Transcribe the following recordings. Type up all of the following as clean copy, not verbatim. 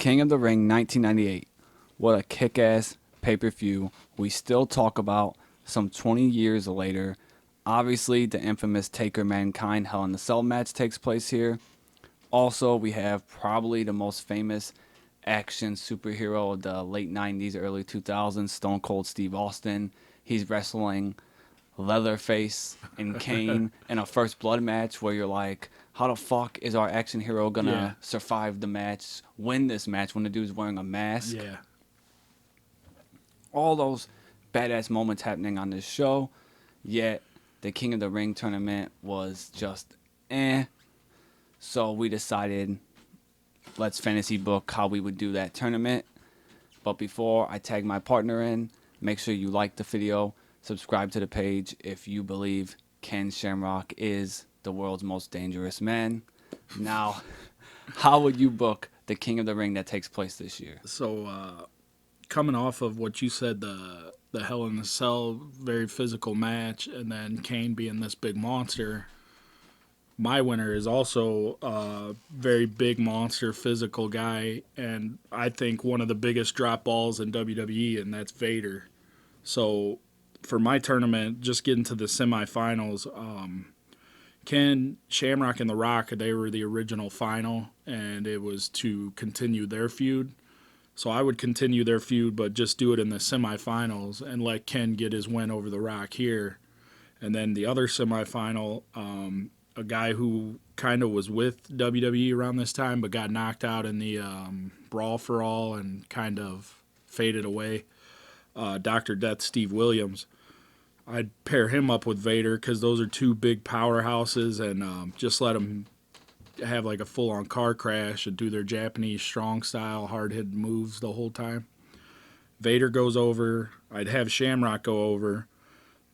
King of the Ring 1998. What a kick-ass pay-per-view we still talk about some 20 years later. Obviously, the infamous Taker Mankind Hell in the Cell match takes place here. Also, we have probably the most famous action superhero of the late 90s, early 2000s, Stone Cold Steve Austin. He's wrestling Leatherface and Kane in a First Blood match where you're like, how the fuck is our action hero gonna survive the match, win this match when the dude's wearing a mask? Yeah. All those badass moments happening on this show, yet the King of the Ring tournament was just So we decided, let's fantasy book how we would do that tournament. But before I tag my partner in, make sure you like the video, subscribe to the page if you believe Ken Shamrock is the world's most dangerous man. Now, how would you book the King of the Ring that takes place this year? So, coming off of what you said, the Hell in the Cell, very physical match, and then Kane being this big monster, my winner is also a very big monster, physical guy, and I think one of the biggest drop balls in WWE, and that's Vader. So, for my tournament, just getting to the semifinals, Ken Shamrock and The Rock, they were the original final, and it was to continue their feud. So I would continue their feud, but just do it in the semifinals and let Ken get his win over The Rock here. And then the other semifinal, a guy who kind of was with WWE around this time, but got knocked out in the Brawl for All and kind of faded away, Dr. Death Steve Williams. I'd pair him up with Vader because those are two big powerhouses, and just let them have like a full-on car crash and do their Japanese strong style hard-hitting moves the whole time. Vader goes over. I'd have Shamrock go over.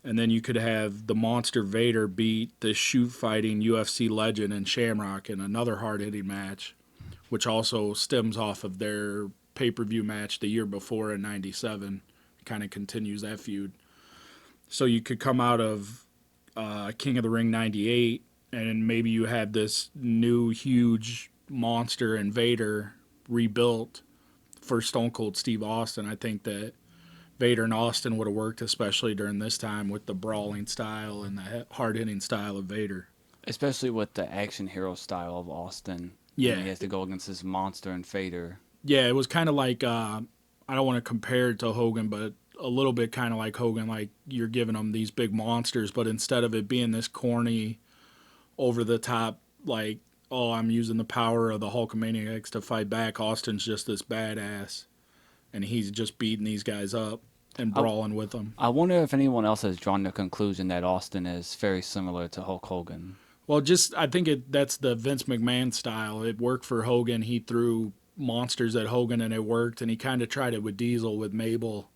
And then you could have the monster Vader beat the shoot-fighting UFC legend and Shamrock in another hard-hitting match, which also stems off of their pay-per-view match the year before in '97. Kind of continues that feud. So you could come out of King of the Ring 98, and maybe you had this new huge monster and Vader rebuilt for Stone Cold Steve Austin. I think that Vader and Austin would have worked, especially during this time with the brawling style and the hard-hitting style of Vader. Especially with the action hero style of Austin. Yeah. And he has to go against this monster and Vader. Yeah, it was kind of like, I don't want to compare it to Hogan, but a little bit kind of like Hogan, like you're giving them these big monsters, but instead of it being this corny, over-the-top, like, oh, I'm using the power of the Hulkamaniacs to fight back, Austin's just this badass, and he's just beating these guys up and brawling with them. I wonder if anyone else has drawn the conclusion that Austin is very similar to Hulk Hogan. Well, I think that's the Vince McMahon style. It worked for Hogan. He threw monsters at Hogan, and it worked, and he kind of tried it with Diesel, with Mabel.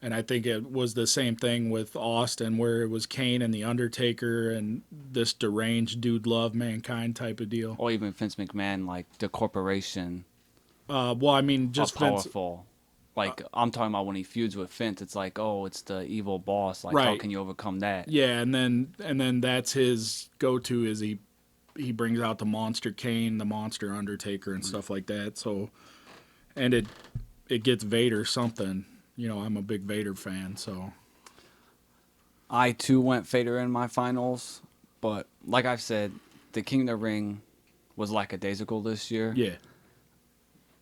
And I think it was the same thing with Austin, where it was Kane and the Undertaker and this deranged dude love mankind type of deal. Or even Vince McMahon, like the corporation. Well, I mean, just powerful. Like, I'm talking about when he feuds with Vince, it's like, oh, it's the evil boss. Like, right. How can you overcome that? Yeah, and then that's his go-to is he brings out the monster Kane, the monster Undertaker, and stuff like that. So, and it gets Vader something. You know, I'm a big Vader fan, so. I, too, went Vader in my finals. But, like I've said, the King of the Ring was lackadaisical this year. Yeah.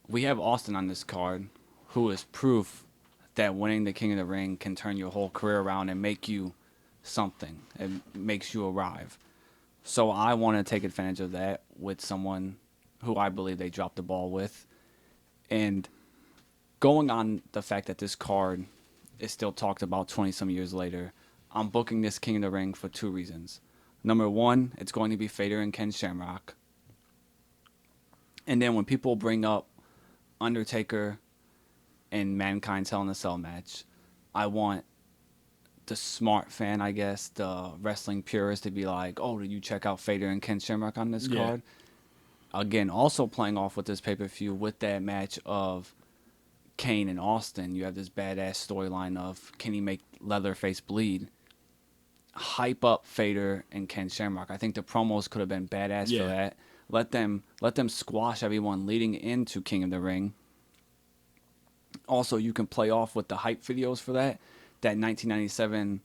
We have Austin on this card, who is proof that winning the King of the Ring can turn your whole career around and make you something. It makes you arrive. So I want to take advantage of that with someone who I believe they dropped the ball with. And going on the fact that this card is still talked about 20-some years later, I'm booking this King of the Ring for two reasons. Number one, it's going to be Vader and Ken Shamrock. And then when people bring up Undertaker and Mankind's Hell in a Cell match, I want the smart fan, I guess, the wrestling purist to be like, oh, did you check out Vader and Ken Shamrock on this card? Again, also playing off with this pay-per-view with that match of Kane and Austin, you have this badass storyline of, can he make Leatherface bleed? Hype up Vader and Ken Shamrock. I think the promos could have been badass for that. Let them squash everyone leading into King of the Ring. Also, you can play off with the hype videos for that 1997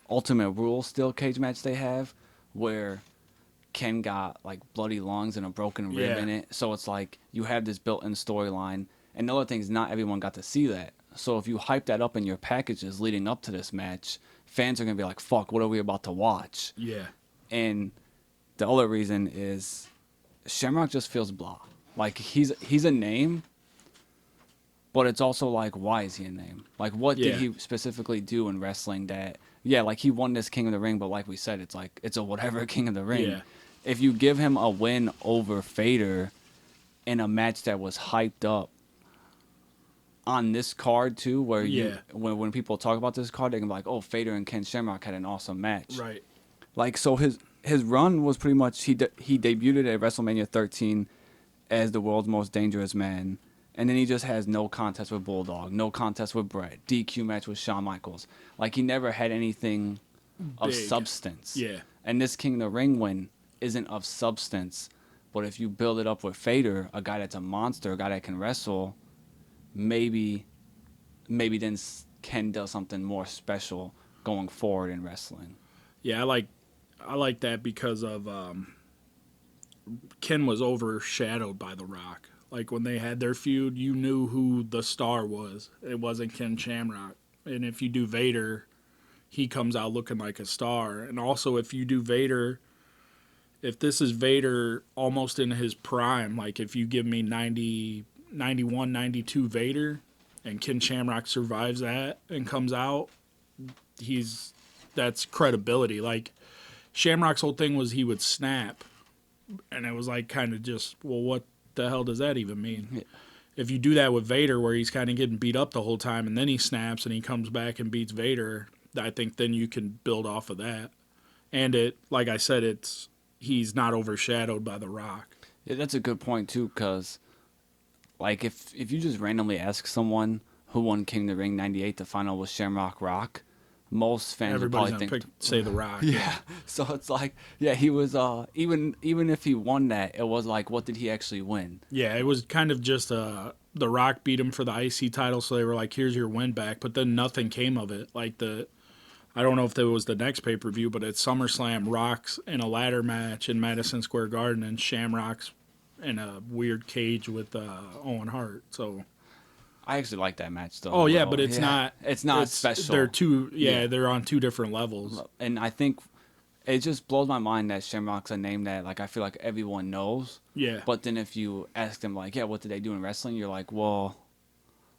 Ultimate Rule steel cage match they have, where Ken got like bloody lungs and a broken rib in it. So it's like you have this built-in storyline. And the other thing is, not everyone got to see that. So if you hype that up in your packages leading up to this match, fans are gonna be like, "Fuck, what are we about to watch?" Yeah. And the other reason is Shamrock just feels blah. Like he's a name, but it's also like, why is he a name? Like, what did he specifically do in wrestling that? Yeah, like he won this King of the Ring, but like we said, it's like it's a whatever King of the Ring. Yeah. If you give him a win over Vader in a match that was hyped up on this card too, where when people talk about this card, they can be like, "Oh, Vader and Ken Shamrock had an awesome match." Right. Like, so his run was pretty much he debuted at WrestleMania 13 as the world's most dangerous man, and then he just has no contest with Bulldog, no contest with Bret, DQ match with Shawn Michaels. Like, he never had anything of substance. Yeah. And this King of the Ring win isn't of substance, but if you build it up with Vader, a guy that's a monster, a guy that can wrestle, maybe then Ken does something more special going forward in wrestling. Yeah, I like that because of Ken was overshadowed by The Rock. Like when they had their feud, you knew who the star was. It wasn't Ken Shamrock. And if you do Vader, he comes out looking like a star. And also if you do Vader, if this is Vader almost in his prime, like if you give me 90, 91, 92 Vader and Ken Shamrock survives that and comes out, that's credibility. Like Shamrock's whole thing was he would snap, and it was like kind of just, well, what the hell does that even mean? Yeah. If you do that with Vader, where he's kind of getting beat up the whole time, and then he snaps and he comes back and beats Vader, I think then you can build off of that. And it, like I said, he's not overshadowed by The Rock. Yeah, that's a good point too, because like if you just randomly ask someone who won King of the Ring '98, the final was Shamrock Rock, most fans would probably think say The Rock. Yeah. So it's like, yeah, he was even if he won that, it was like, what did he actually win? Yeah, it was kind of just The Rock beat him for the IC title, so they were like, here's your win back, but then nothing came of it. Like I don't know if it was the next pay-per-view, but at SummerSlam, Rock's in a ladder match in Madison Square Garden, and Shamrock's in a weird cage with Owen Hart. So I actually like that match though. Oh yeah, but it's not special. They're they're on two different levels. And I think it just blows my mind that Shamrock's a name that like I feel like everyone knows. Yeah. But then if you ask them like, yeah, what did they do in wrestling? You're like, well,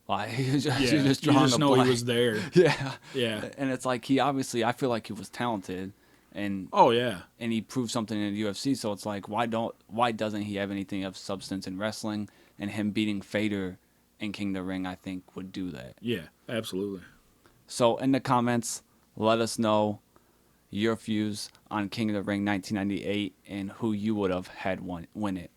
you're just drawing you just a know blank. He was there. Yeah. Yeah. And it's like I feel like he was talented. And and he proved something in the UFC. So it's like, why doesn't he have anything of substance in wrestling? And him beating Vader in King of the Ring, I think, would do that. Yeah, absolutely. So in the comments, let us know your views on King of the Ring 1998 and who you would have had win it.